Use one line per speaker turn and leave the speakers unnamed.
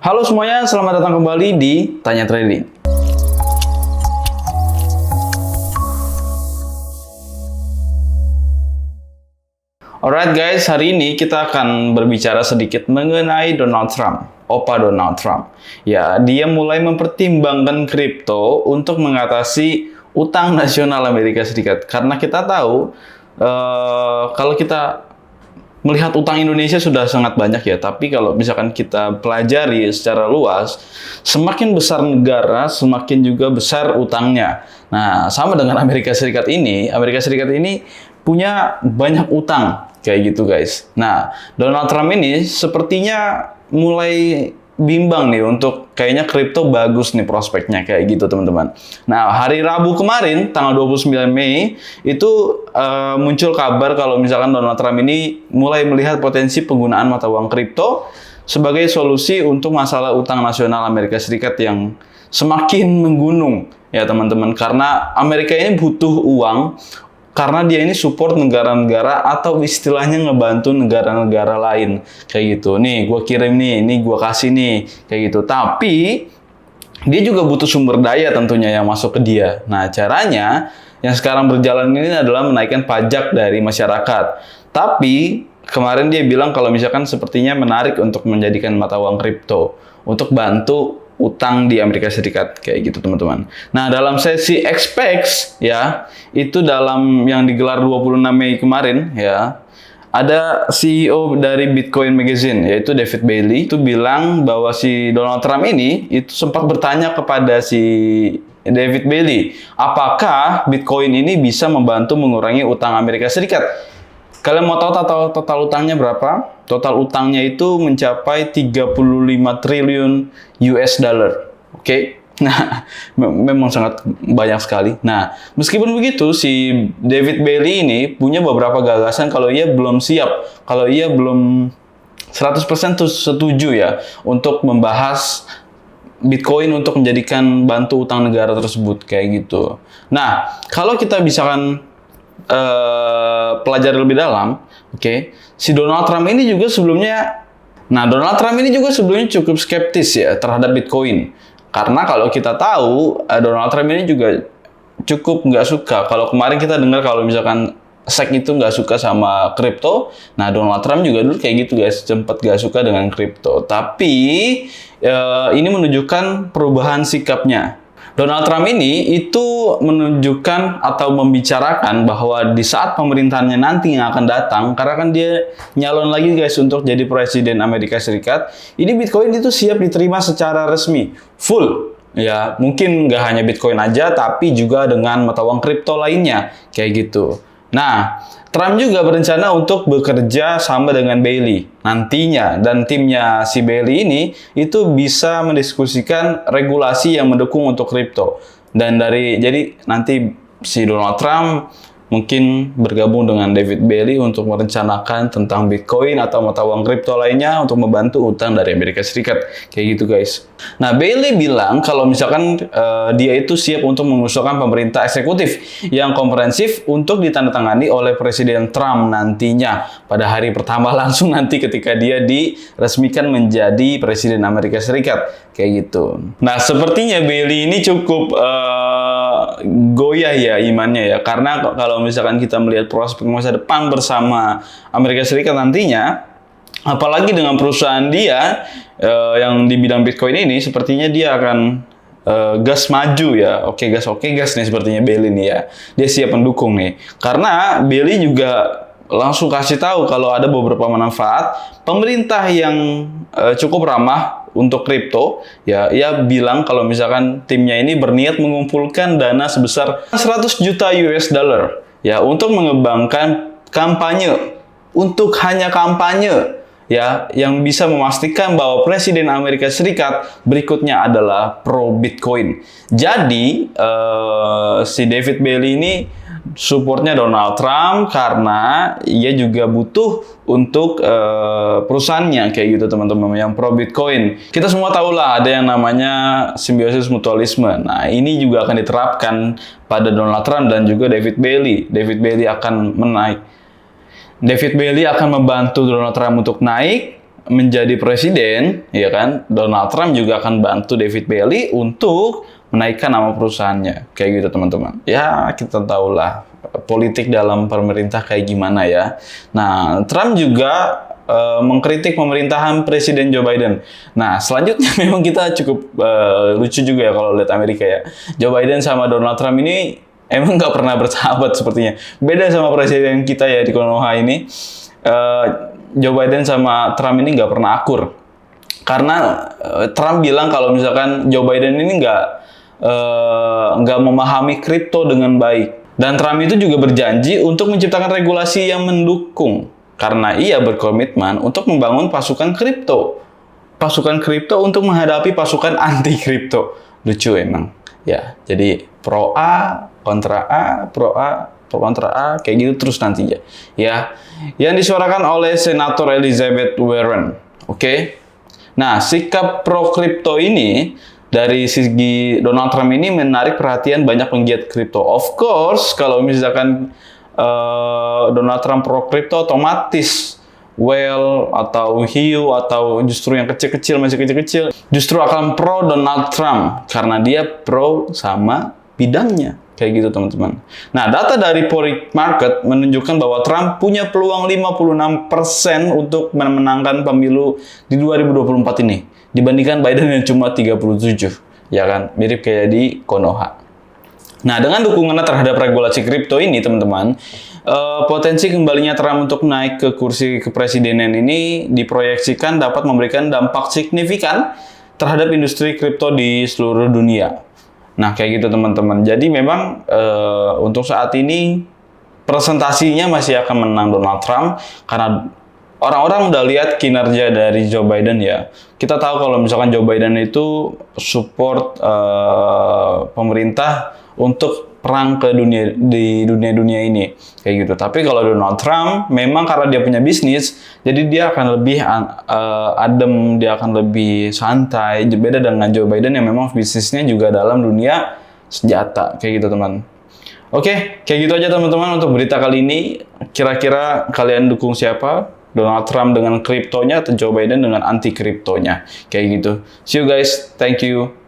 Halo semuanya, selamat datang kembali di Tanya Trading. Alright guys, hari ini kita akan berbicara sedikit mengenai Donald Trump, Opa Donald Trump. Ya, dia mulai mempertimbangkan kripto untuk mengatasi utang nasional Amerika Serikat. Karena kita tahu, kalau kita melihat utang Indonesia sudah sangat banyak ya, tapi kalau misalkan kita pelajari secara luas, semakin besar negara, semakin juga besar utangnya. Nah, sama dengan Amerika Serikat ini punya banyak utang, kayak gitu guys. Nah, Donald Trump ini sepertinya mulai bimbang nih untuk kayaknya kripto bagus nih prospeknya kayak gitu teman-teman. Nah, hari Rabu kemarin tanggal 29 Mei itu muncul kabar kalau misalkan Donald Trump ini mulai melihat potensi penggunaan mata uang kripto sebagai solusi untuk masalah utang nasional Amerika Serikat yang semakin menggunung ya teman-teman, karena Amerika ini butuh uang karena dia ini support negara-negara atau istilahnya ngebantu negara-negara lain kayak gitu. Nih, gue kirim nih, ini gue kasih nih kayak gitu. Tapi dia juga butuh sumber daya tentunya yang masuk ke dia. Nah, caranya yang sekarang berjalan ini adalah menaikkan pajak dari masyarakat. Tapi kemarin dia bilang kalau misalkan sepertinya menarik untuk menjadikan mata uang kripto untuk bantu utang di Amerika Serikat kayak gitu teman-teman. Nah, dalam sesi Expex ya, itu dalam yang digelar 26 Mei kemarin ya, ada CEO dari Bitcoin Magazine yaitu David Bailey itu bilang bahwa si Donald Trump ini itu sempat bertanya kepada si David Bailey, apakah Bitcoin ini bisa membantu mengurangi utang Amerika Serikat? Kalian mau tahu total utangnya berapa? Total utangnya itu mencapai 35 triliun US dollar. Oke. Nah, memang sangat banyak sekali. Nah, meskipun begitu, si David Bailey ini punya beberapa gagasan kalau ia belum siap, kalau ia belum 100% setuju ya untuk membahas Bitcoin untuk menjadikan bantu utang negara tersebut kayak gitu. Nah, kalau kita misalkan pelajari lebih dalam, oke. Si Donald Trump ini juga sebelumnya cukup skeptis ya terhadap Bitcoin. Karena kalau kita tahu, Donald Trump ini juga cukup nggak suka. Kalau kemarin kita dengar kalau misalkan SEC itu nggak suka sama kripto, nah Donald Trump juga dulu kayak gitu guys, sempat nggak suka dengan kripto. Tapi ini menunjukkan perubahan sikapnya. Donald Trump ini itu menunjukkan atau membicarakan bahwa di saat pemerintahannya nanti yang akan datang, karena kan dia nyalon lagi guys untuk jadi presiden Amerika Serikat, ini Bitcoin itu siap diterima secara resmi, full. Ya, mungkin nggak hanya Bitcoin aja, tapi juga dengan mata uang kripto lainnya, kayak gitu. Nah, Trump juga berencana untuk bekerja sama dengan Bailey nantinya, dan timnya si Bailey ini itu bisa mendiskusikan regulasi yang mendukung untuk kripto. Dan jadi nanti si Donald Trump mungkin bergabung dengan David Bailey untuk merencanakan tentang Bitcoin atau mata uang kripto lainnya untuk membantu utang dari Amerika Serikat. Kayak gitu guys. Nah, Bailey bilang kalau misalkan dia itu siap untuk mengusulkan pemerintah eksekutif yang komprehensif untuk ditandatangani oleh Presiden Trump nantinya pada hari pertama langsung nanti ketika dia diresmikan menjadi Presiden Amerika Serikat. Kayak gitu. Nah, sepertinya Bailey ini cukup goyah ya imannya ya, karena kalau misalkan kita melihat prospek masa depan bersama Amerika Serikat nantinya, apalagi dengan perusahaan dia yang di bidang Bitcoin ini, sepertinya dia akan gas maju ya. Oke gas nih sepertinya Bailey nih ya, dia siap mendukung nih, karena Bailey juga langsung kasih tahu kalau ada beberapa manfaat pemerintah yang cukup ramah untuk kripto ya. Ia bilang kalau misalkan timnya ini berniat mengumpulkan dana sebesar 100 juta US dollar ya untuk mengembangkan kampanye, untuk hanya kampanye ya, yang bisa memastikan bahwa Presiden Amerika Serikat berikutnya adalah pro Bitcoin. Jadi si David Bailey ini supportnya Donald Trump karena ia juga butuh untuk perusahaannya kayak gitu teman-teman yang pro Bitcoin. Kita semua tahu lah ada yang namanya simbiosis mutualisme. Nah, ini juga akan diterapkan pada Donald Trump dan juga David Bailey. David Bailey akan membantu Donald Trump untuk naik menjadi presiden, ya kan, Donald Trump juga akan bantu David Bailey untuk menaikkan nama perusahaannya. Kayak gitu teman-teman. Ya, kita tahulah politik dalam pemerintah kayak gimana ya. Nah, Trump juga mengkritik pemerintahan Presiden Joe Biden. Nah, selanjutnya memang kita cukup lucu juga ya kalau lihat Amerika ya. Joe Biden sama Donald Trump ini emang nggak pernah bersahabat sepertinya. Beda sama presiden kita ya di Konoha ini. Joe Biden sama Trump ini nggak pernah akur. Karena Trump bilang kalau misalkan Joe Biden ini nggak memahami kripto dengan baik. Dan Trump itu juga berjanji untuk menciptakan regulasi yang mendukung. Karena ia berkomitmen untuk membangun pasukan kripto. Pasukan kripto untuk menghadapi pasukan anti kripto. Lucu emang. Ya, jadi pro A, kontra A, pro A, pro kontra A, kayak gitu terus nantinya. Ya, yang disuarakan oleh Senator Elizabeth Warren. Oke. Nah, sikap pro kripto ini dari segi Donald Trump ini menarik perhatian banyak penggiat kripto. Of course, kalau misalkan Donald Trump pro kripto, otomatis whale atau hiu atau justru yang kecil-kecil, masih kecil-kecil, justru akan pro Donald Trump karena dia pro sama bidangnya. Kayak gitu teman-teman. Nah, data dari Forex Market menunjukkan bahwa Trump punya peluang 56% untuk memenangkan pemilu di 2024 ini dibandingkan Biden yang cuma 37. Ya kan? Mirip kayak di Konoha. Nah, dengan dukungannya terhadap regulasi kripto ini, teman-teman, potensi kembalinya Trump untuk naik ke kursi kepresidenan ini diproyeksikan dapat memberikan dampak signifikan terhadap industri kripto di seluruh dunia. Nah, kayak gitu, teman-teman. Jadi memang untuk saat ini presentasinya masih akan menang Donald Trump karena orang-orang udah lihat kinerja dari Joe Biden ya. Kita tahu kalau misalkan Joe Biden itu support pemerintah untuk perang ke dunia ini kayak gitu. Tapi kalau Donald Trump memang karena dia punya bisnis, jadi dia akan lebih adem, dia akan lebih santai. Beda dengan Joe Biden yang memang bisnisnya juga dalam dunia senjata kayak gitu teman. Oke, kayak gitu aja teman-teman untuk berita kali ini. Kira-kira kalian dukung siapa? Donald Trump dengan kriptonya atau Joe Biden dengan anti kriptonya? Kayak gitu. See you guys. Thank you.